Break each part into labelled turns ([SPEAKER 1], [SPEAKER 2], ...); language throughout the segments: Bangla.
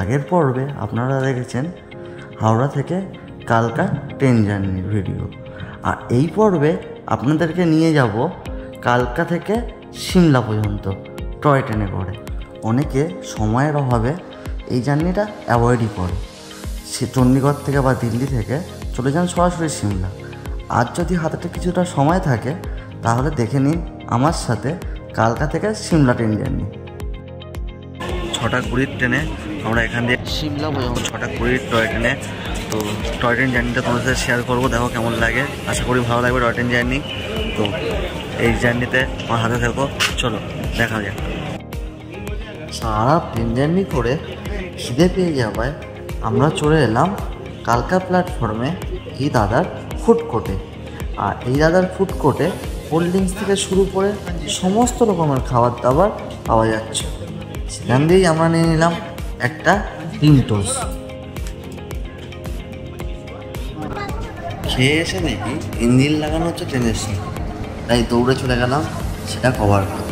[SPEAKER 1] আগের পর্বে আপনারা দেখেছেন হাওড়া থেকে কালকা ট্রেন জার্নির ভিডিও, আর এই পর্বে আপনাদেরকে নিয়ে যাব কালকা থেকে সিমলা পর্যন্ত টয় ট্রেনে করে। অনেকে সময়ের অভাবে এই জার্নিটা অ্যাভয়েডই করে, সে চণ্ডীগড় থেকে বা দিল্লি থেকে চলে যান সরাসরি সিমলা। আর যদি হাতে কিছুটা সময় থাকে তাহলে দেখে নিন আমার সাথে কালকা থেকে সিমলা ট্রেন জার্নি। 6টা 20 ট্রেনে আমরা এখান দিয়ে সিমলা পর্যন্ত 6টা 20 টয় ট্রেনে। তো টয় ট্রেন জার্নিটা তোমাদের সাথে শেয়ার করবো, দেখো কেমন লাগে। আশা করি ভালো লাগবে টয় ট্রেন জার্নি। তো এই জার্নিতে আমার হাতে থাকো, চলো দেখা যাক। সারা ট্রেন জার্নি করে খিদে পেয়ে যাওয়ায় আমরা চলে এলাম কালকা প্ল্যাটফর্মে এই দাদার ফুড কোর্টে। আর এই দাদার ফুড কোর্টে কোল্ড ড্রিঙ্কস থেকে শুরু করে সমস্ত রকমের খাবার দাবার পাওয়া যাচ্ছে। সেখান দিয়েই আমরা নিয়ে নিলাম একটা ডিম টোস্ট। খেয়ে এসে দেখি ইঞ্জিন লাগানো হচ্ছে ট্রেনের সাথে, তাই দৌড়ে চলে গেলাম সেটা কভার করতে।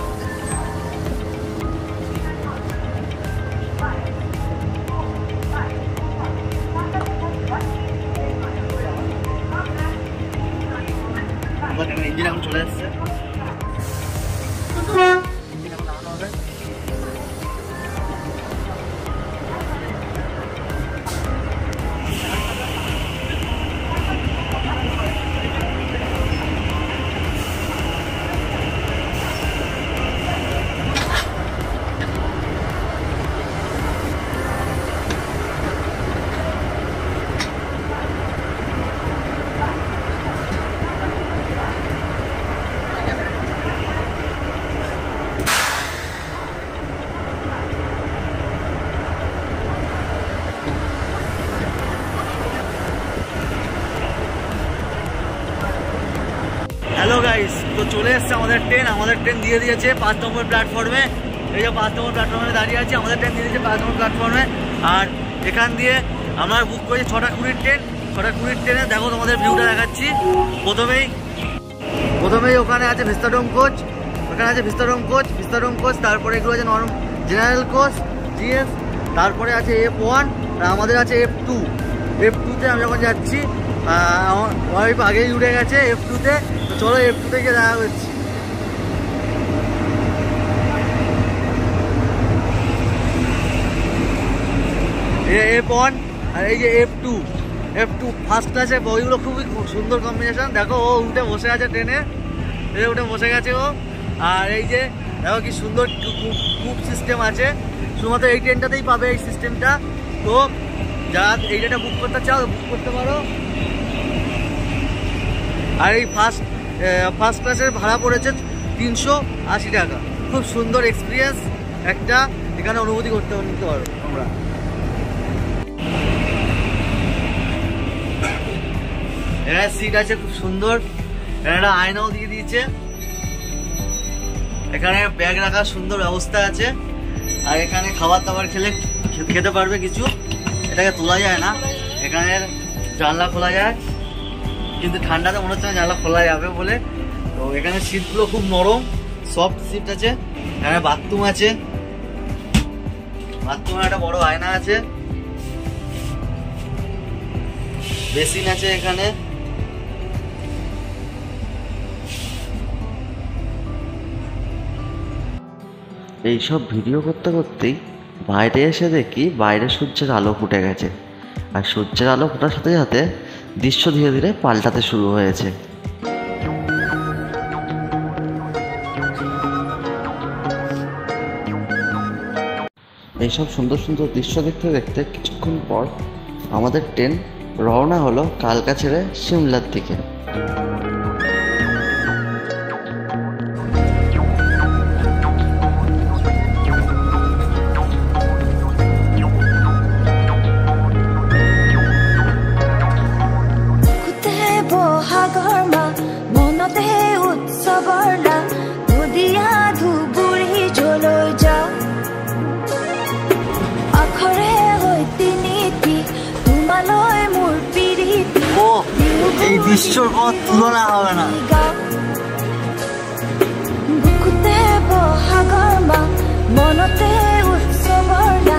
[SPEAKER 1] ইঞ্জিন এখন চলে এসছে, ইঞ্জিন এখন লাগানো হবে। হ্যালো গাইস, তো চলে এসছে আমাদের ট্রেন দিয়ে দিয়েছে 5 নম্বর প্ল্যাটফর্মে। এই যে 5 নম্বর প্ল্যাটফর্মে দাঁড়িয়ে আছে, আমাদের ট্রেন দিয়ে দিয়েছে 5 নম্বর প্ল্যাটফর্মে। আর এখান দিয়ে আমরা বুক করেছি 6টা 20 ট্রেন। 6টা 20 ট্রেনে দেখো তোমাদের ভিউটা দেখাচ্ছি। প্রথমেই ওখানে আছে ভিস্তাডোম কোচ, তারপরে এগুলো আছে নর্মাল জেনারেল কোচ জিএস, তারপরে আছে F1 আর আমাদের আছে F2তে আমি যখন যাচ্ছি ওয়াইফ আগেই উঠে গেছে F2তে। তো চলো F2তে গিয়ে দেখা করছি। F1 আর এই যে F2 ফার্স্ট ক্লাসে বইগুলো খুবই সুন্দর কম্বিনেশন। দেখো ও উঠে বসে আছে ট্রেনে, উঠে বসে গেছে ও। আর এই যে দেখো কি সুন্দর কুপ সিস্টেম আছে, শুধুমাত্র এই ট্রেনটাতেই পাবে এই সিস্টেমটা। তো যারা এই ট্রেনটা বুক করতে চাও বুক করতে পারো। আর এই ফার্স্ট ক্লাসের ভাড়া পড়েছে 380 টাকা। খুব সুন্দর এক্সপিরিয়েন্স একটা, এখানে অনুভূতি নিতে পারো তোমরা। এখানে সিট আছে খুব সুন্দর, এখানে একটা আয়নাও দিয়ে দিয়েছে, এখানে ব্যাগ রাখার সুন্দর ব্যবস্থা আছে। আর এখানে খাবার দাবার খেতে পারবে কিছু, এটাকে তোলা যায় না, এখানে জানলা খোলা যায়, কিন্তু ঠান্ডাতে মনে হচ্ছে জানলা খোলা যাবে বলে। তো এখানে সিটগুলো খুব নরম, সফট সিট আছে। এখানে বাথরুম আছে, বাথরুমে একটা বড় আয়না আছে, বেসিন আছে এখানে। এইসব ভিডিও করতে করতেই বাইরে এসে দেখি বাইরে সূর্যের আলো ফুটে গেছে। আর সূর্যের আলো ফোটার সাথে সাথে দৃশ্য ধীরে ধীরে পাল্টাতে শুরু হয়েছে। এইসব সুন্দর সুন্দর দৃশ্য দেখতে দেখতে কিছুক্ষণ পর আমাদের ট্রেন রওনা হলো কালকা ছেড়ে সিমলার দিকে। এই দৃশ্যর কোনো তুলনা হবে না। মনতে উৎসবর না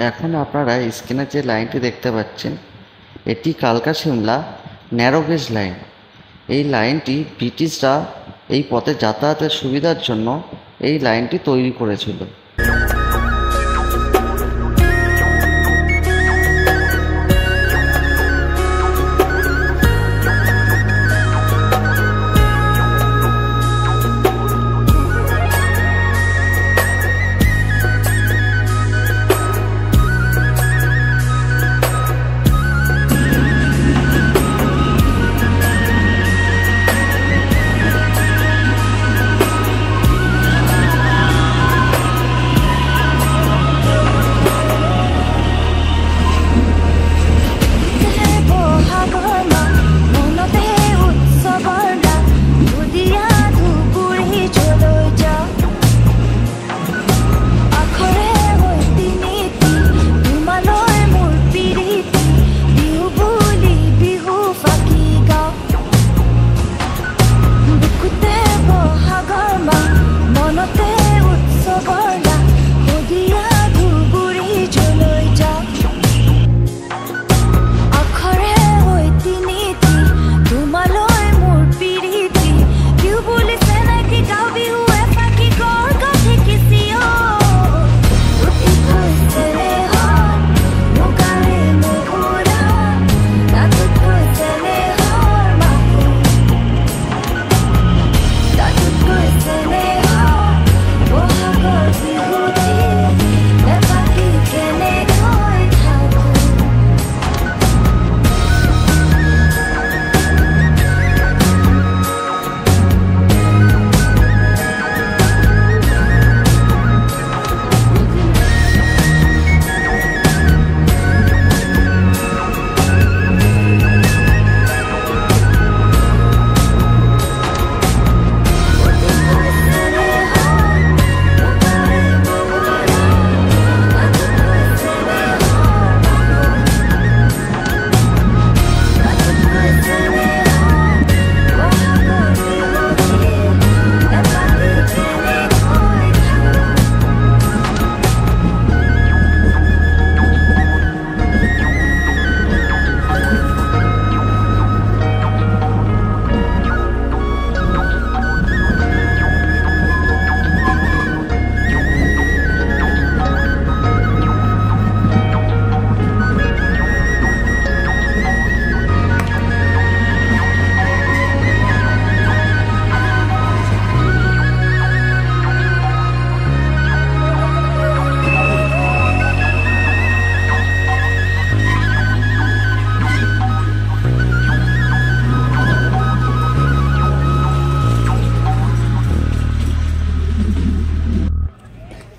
[SPEAKER 1] এখন আপনারা স্ক্রিনে যে লাইনটি দেখতে পাচ্ছেন, এটি কালকা সিমলা ন্যারো গেজ লাইন। এই লাইনটি ব্রিটিশরা এই পথে যাতায়াতের সুবিধার জন্য এই লাইনটি তৈরি করেছিল।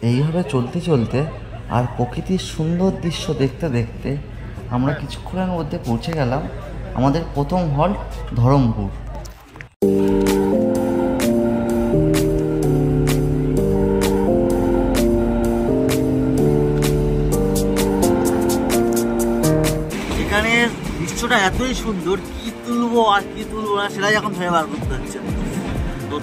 [SPEAKER 1] এইভাবে চলতে চলতে আর প্রকৃতির সুন্দর দৃশ্য দেখতে দেখতে আমরা কিছুক্ষণের মধ্যে পৌঁছে গেলাম আমাদের প্রথম হল্ট ধরমপুর। এখানের দৃশ্যটা এতই সুন্দর, কি তুলবো আর কি তুলবো না সেটাই এখন ভেবে বার করতে হচ্ছে। তো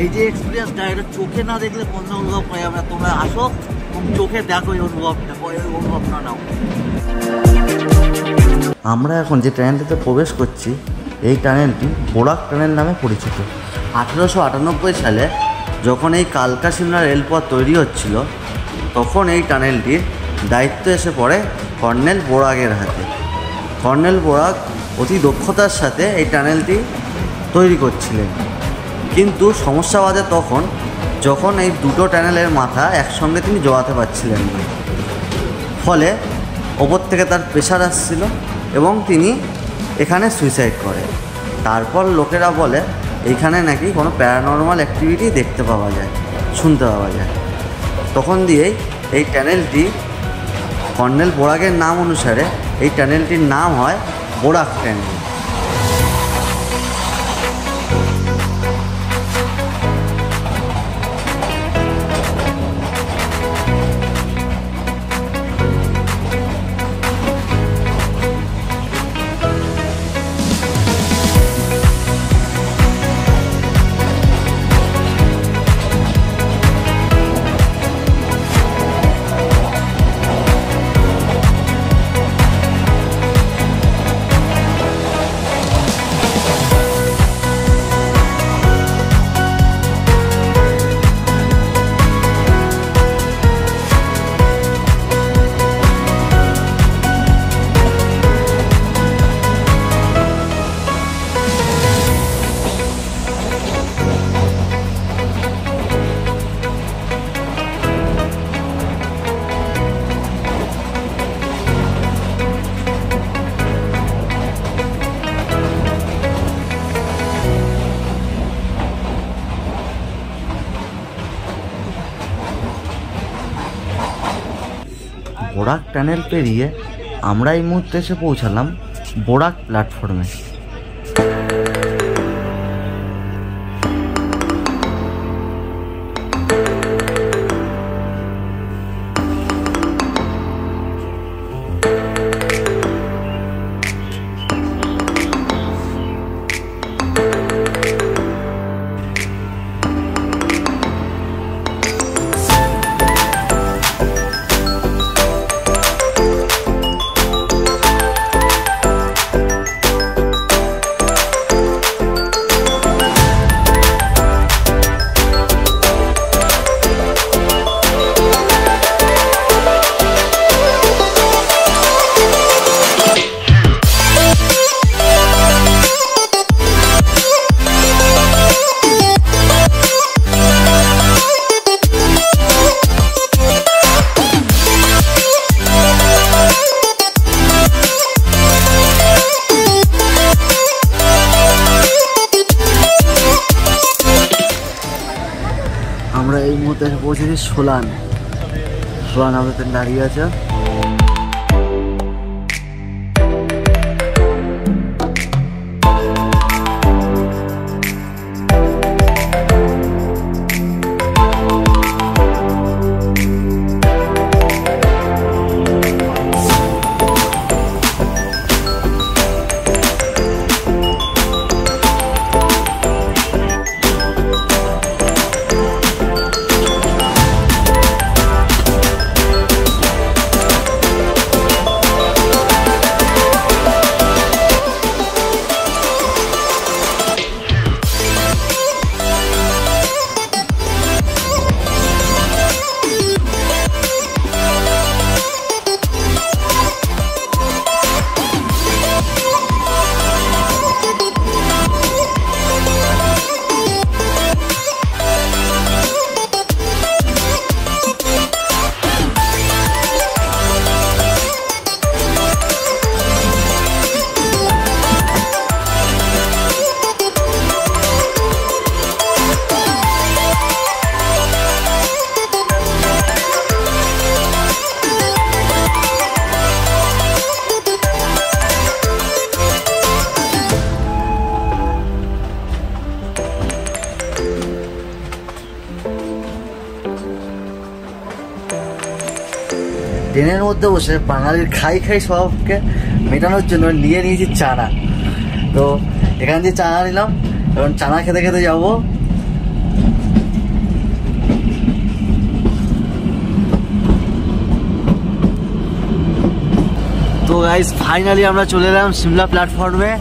[SPEAKER 1] এই যে এক্সপিরিয়েন্সটা, এটা চোখে না দেখলে কোন অনুভব করা যাবে না। তোমরা আসো এবং চোখে দেখো এই অনুভবটা, ওই অনুভবটা নাও। আমরা এখন যে টানেলটিতে প্রবেশ করছি, এই টানেলটি বোরাক টানেল নামে পরিচিত। 1898 সালে যখন এই কালকা সিমলা রেলপথ তৈরি হচ্ছিল, তখন এই টানেলটির দায়িত্ব এসে পড়ে কর্নেল বোরাকের হাতে। কর্নেল বোরাক অতি দক্ষতার সাথে এই টানেলটি তৈরি করছিলেন, কিন্তু সমস্যা বাধে তখন যখন এই দুটো টানেলের মাথা একসঙ্গে তিনি জোড়াতে পারছিলেন না। ফলে ওপর থেকে তার প্রেশার আসছিল এবং তিনি এখানে সুইসাইড করে। তারপর লোকেরা বলে এইখানে নাকি কোনো প্যারানর্মাল অ্যাক্টিভিটি দেখতে পাওয়া যায়, শুনতে পাওয়া যায়। তখন দিয়েই এই টানেলটি কর্নেল বোরাকের নাম অনুসারে এই টানেলটির নাম হয় বোরাক টানেল। বোরাক টানেল পেরিয়ে আমরা এই মুহূর্তে এসে পৌঁছালাম বোরাক প্ল্যাটফর্মে।
[SPEAKER 2] আমরা এই মুহূর্তে পৌঁছেছি সোলান আমাদের দাঁড়িয়ে আছে। ট্রেনের মধ্যে বসে বাঙালির খাই স্বভাবকে মেটানোর জন্য নিয়ে নিয়েছি চানা। তো এখান দিয়ে চানা নিলাম, এখন চানা খেতে খেতে যাবো। তো গাইস ফাইনালি আমরা চলে এলাম সিমলা প্ল্যাটফর্মে।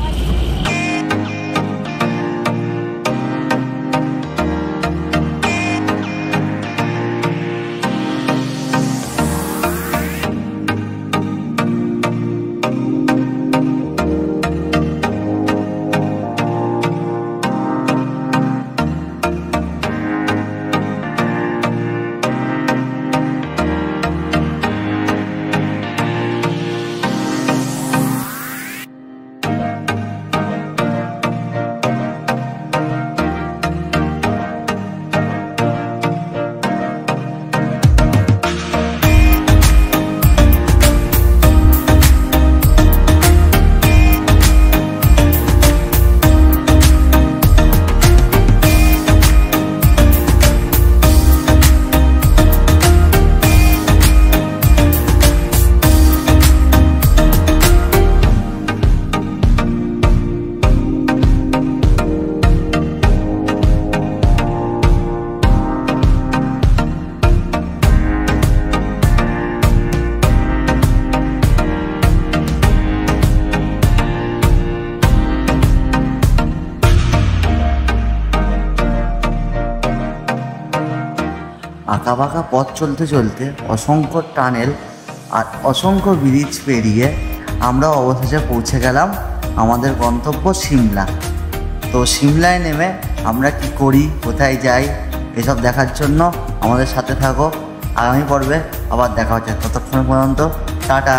[SPEAKER 2] আঁকা বাঁকা পথ চলতে চলতে অসংখ্য টানেল আর অসংখ্য ব্রিজ পেরিয়ে আমরা অবশেষে পৌঁছে গেলাম আমাদের গন্তব্য সিমলা। তো সিমলায় নেমে আমরা কি করি, কোথায় যাই, এসব দেখার জন্য আমাদের সাথে থাকো। আগামী পর্বে আবার দেখা হচ্ছে, ততক্ষণ পর্যন্ত টাটা।